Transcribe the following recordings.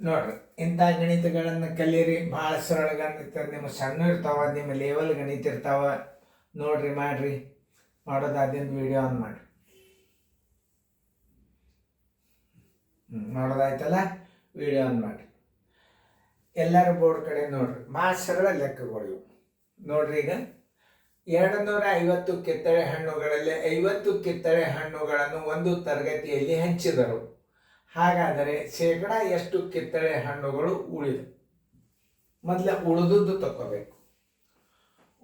ನೋಡ್ರಿ ಇಂಥ ಗಣಿತಗಳನ್ನು ಕಲೀರಿ. ಭಾಳ ಸರಳ ಗಣಿತ ನಿಮ್ಮ ಸಣ್ಣ ಇರ್ತಾವ, ನಿಮ್ಮ ಲೆವೆಲ್ ಗಣಿತ ಇರ್ತಾವ. ನೋಡ್ರಿ ಮಾಡ್ರಿ, ಮಾಡೋದಾದಿಂದ ವಿಡಿಯೋ ಆನ್ ಮಾಡಿ. ನೋಡೋದಾಯ್ತಲ್ಲ, ವಿಡಿಯೋ ಆನ್ ಮಾಡಿ. ಎಲ್ಲರ ಬೋರ್ಡ್ ಕಡೆ ನೋಡ್ರಿ, ಭಾಳ ಸರಳ ಲೆಕ್ಕಗಳು ಇವು. ನೋಡ್ರಿ, ಈಗ 250 ಕಿತ್ತಳೆ ಹಣ್ಣುಗಳಲ್ಲಿ 50 ಕಿತ್ತಳೆ ಹಣ್ಣುಗಳನ್ನು ಒಂದು ತರಗತಿಯಲ್ಲಿ ಹಂಚಿದರು. ಹಾಗಾದರೆ ಶೇಕಡ ಎಷ್ಟು ಕಿತ್ತಳೆ ಹಣ್ಣುಗಳು ಉಳಿದು? ಮೊದಲ ಉಳಿದದ್ದು ತಗೋಬೇಕು.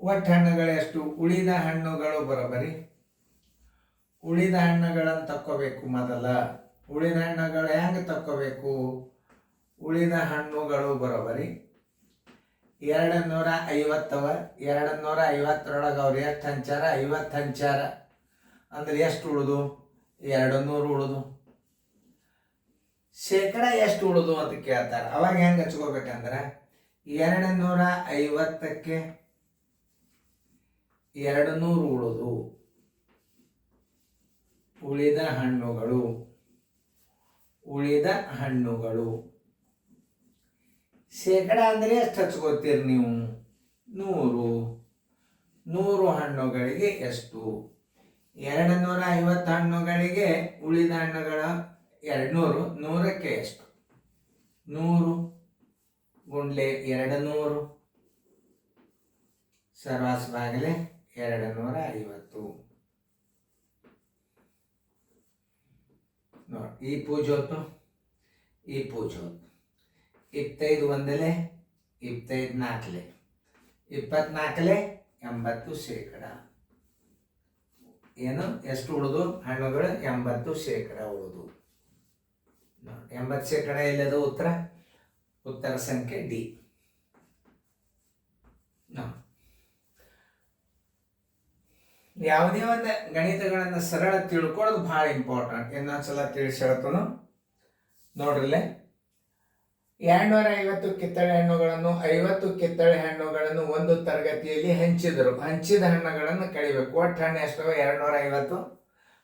ಒಟ್ಟು ಹಣ್ಣುಗಳೆಷ್ಟು? ಉಳಿದ ಹಣ್ಣುಗಳು ಬರೋಬರಿ. ಉಳಿದ ಹಣ್ಣುಗಳನ್ನು ತಕ್ಕೋಬೇಕು. ಮೊದಲ ಉಳಿದ ಹಣ್ಣುಗಳು ಹೆಂಗೆ ತಕ್ಕೋಬೇಕು? ಉಳಿದ ಹಣ್ಣುಗಳು ಬರೋಬರಿ 250 250ರೊಳಗೆ ಅವ್ರು ಎಷ್ಟು ಹಂಚಾರ? 50 ಹಂಚಾರ. ಅಂದ್ರೆ ಎಷ್ಟು ಉಳಿದು? 200 ಉಳಿದು. ಶೇಕಡ ಎಷ್ಟು ಉಳಿದು ಅಂತ ಕೇಳ್ತಾರೆ. ಅವಾಗ ಹೆಂಗೆ ಹಚ್ಕೋಬೇಕಂದ್ರೆ 250ಕ್ಕೆ 200 ಉಳಿದು ಉಳಿದ ಹಣ್ಣುಗಳು. ಉಳಿದ ಹಣ್ಣುಗಳು ಶೇಕಡ ಅಂದರೆ ಎಷ್ಟು ಹಚ್ಕೋತೀರಿ ನೀವು? 100. 100 ಹಣ್ಣುಗಳಿಗೆ ಎಷ್ಟು? 250 ಹಣ್ಣುಗಳಿಗೆ ಉಳಿದ ಹಣ್ಣುಗಳ 200. 100ಕ್ಕೆ ಎಷ್ಟು? 100 ಗುಂಡ್ಲೆ 200 ಸರ್ವಾಸ್ ಬಾಗಿಲೆ 250. ನೋಡಿ, ಈ ಪೂಜೆ ಹೊತ್ತು ಈ ಪೂಜೆ ಹೊತ್ತು 25 ಒಂದಲೆ 25 ನಾಲ್ಕಲೆ 24ಲೆ 80 ಶೇಕಡ. ಏನು ಎಷ್ಟು ಉಳಿದು ಹಣ್ಣುಗಳು? 80 ಶೇಕಡ ಉಳಿದು. 80 ಶೇಕಡ ಎಲ್ಲದು ಉತ್ತರ? ಉತ್ತರ ಸಂಖ್ಯೆ ಡಿ. ಯಾವುದೇ ಒಂದು ಗಣಿತಗಳನ್ನು ಸರಳ ತಿಳ್ಕೊಳ್ಳೋದು ಭಾಳ ಇಂಪಾರ್ಟೆಂಟ್. ಇನ್ನೊಂದ್ಸಲ ತಿಳಿಸಿ ಹೇಳ್ತಾನು ನೋಡ್ರಲ್ಲೇ. 250 ಕಿತ್ತಳೆ ಹಣ್ಣುಗಳನ್ನು 50 ಕಿತ್ತಳೆ ಹಣ್ಣುಗಳನ್ನು ಒಂದು ತರಗತಿಯಲ್ಲಿ ಹಂಚಿದರು. ಹಂಚಿದ ಹಣ್ಣುಗಳನ್ನು ಕಳಿಬೇಕು. ಒಟ್ಟು ಹಣ್ಣು ಎಷ್ಟವ? 250.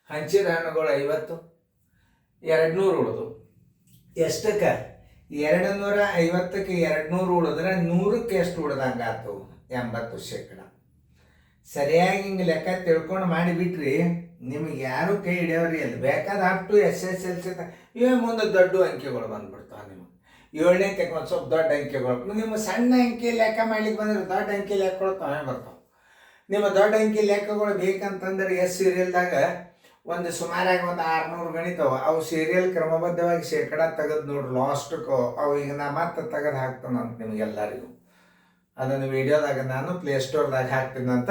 ಹಂಚಿದ ಹಣ್ಣುಗಳು 50. 200 ಉಳಿದು. ಎಷ್ಟಕ್ಕೆ? 250ಕ್ಕೆ 200 ಉಳಿದ್ರೆ 100ಕ್ಕೆ ಎಷ್ಟು ಉಳ್ದಂಗಾತು? 80 ಶೇಕಡ. ಸರಿಯಾಗಿ ಹಿಂಗೆ ಲೆಕ್ಕ ತಿಳ್ಕೊಂಡು ಮಾಡಿಬಿಟ್ರಿ ನಿಮಗೆ ಯಾರು ಕೈ ಹಿಡಿಯೋರಿ ಅಲ್ಲಿ. ಬೇಕಾದ ಅಪ್ ಟು SSLC ಇವೇ ಮುಂದೆ ದೊಡ್ಡ ಅಂಕಿಗಳು ಬಂದ್ಬಿಡ್ತಾವೆ. ನಿಮಗೆ 7ನೇ ತಕ್ಕ ಒಂದು ಸ್ವಲ್ಪ ದೊಡ್ಡ ಅಂಕಿಗಳು. ನಿಮ್ಮ ಸಣ್ಣ ಅಂಕಿ ಲೆಕ್ಕ ಮಾಡ್ಲಿಕ್ಕೆ ಬಂದ್ರೆ ದೊಡ್ಡ ಅಂಕಿ ಲೆಕ್ಕಗಳು ತಾವೇ ಬರ್ತಾವೆ. ನಿಮ್ಮ ದೊಡ್ಡ ಅಂಕಿ ಲೆಕ್ಕಗಳು ಬೇಕಂತಂದ್ರೆ ಸೀರಿಯಲ್ದಾಗ ಒಂದು ಸುಮಾರಾಗಿ ಒಂದು 600 ಗಣಿತವ. ಅವು ಸೀರಿಯಲ್ ಕ್ರಮಬದ್ಧವಾಗಿ ಶೇಕಡ ತೆಗೆದು ನೋಡ್ರಿ ಲಾಸ್ಟ್ಗೆ. ಅವು ಈಗ ನಾ ಮತ್ತೆ ತೆಗೆದು ಹಾಕ್ತಾನಂತ ನಿಮಗೆಲ್ಲರಿಗೂ. ಅದನ್ನು ವಿಡಿಯೋದಾಗ ನಾನು ಪ್ಲೇಸ್ಟೋರ್ದಾಗ ಹಾಕ್ತೀನಂತ.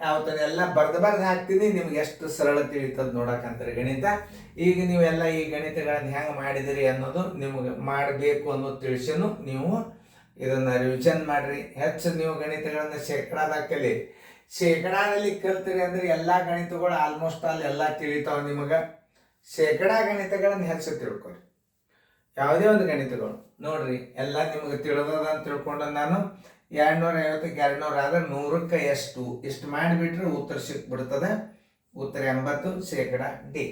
ಅವತ್ತನ್ನೆಲ್ಲ ಬರ್ದು ಹಾಕ್ತೀನಿ. ನಿಮ್ಗೆ ಎಷ್ಟು ಸರಳ ತಿಳಿತದ ನೋಡಕ್ಕಂತಾರೆ ಗಣಿತ. ಈಗ ನೀವೆಲ್ಲ ಈ ಗಣಿತಗಳನ್ನು ಹೆಂಗೆ ಮಾಡಿದಿರಿ ಅನ್ನೋದು ನಿಮಗೆ ಮಾಡಬೇಕು ಅನ್ನೋದು ತಿಳಿಸನು. ನೀವು ಇದನ್ನು ರಿವಿಷನ್ ಮಾಡಿರಿ. ಹೆಚ್ಚು ನೀವು ಗಣಿತಗಳನ್ನು ಶೇಕಡಾದಾಗ ಕಲಿ. ಶೇಕಡಾದಲ್ಲಿ ಕಲ್ತಿರಿ ಅಂದ್ರೆ ಎಲ್ಲ ಗಣಿತಗಳು ಆಲ್ಮೋಸ್ಟ್ ಎಲ್ಲ ತಿಳಿತಾವೆ ನಿಮಗೆ. ಶೇಕಡಾ ಗಣಿತಗಳನ್ನು ಹೆಚ್ಚು ತಿಳ್ಕೊರಿ. ಯಾವುದೇ ಒಂದು ಗಣಿತಗಳು ನೋಡ್ರಿ ಎಲ್ಲ ನಿಮಗೆ ತಿಳಿದದಂತ ತಿಳ್ಕೊಂಡು ನಾನು 250ಕ್ಕೆ 200 ಆದ್ರೆ 100ಕ್ಕೆ ಎಷ್ಟು? ಇಷ್ಟು ಮಾಡಿಬಿಟ್ರೆ ಉತ್ತರ ಸಿಕ್ಬಿಡ್ತದೆ. ಉತ್ತರ 80 ಶೇಕಡ ಡಿ.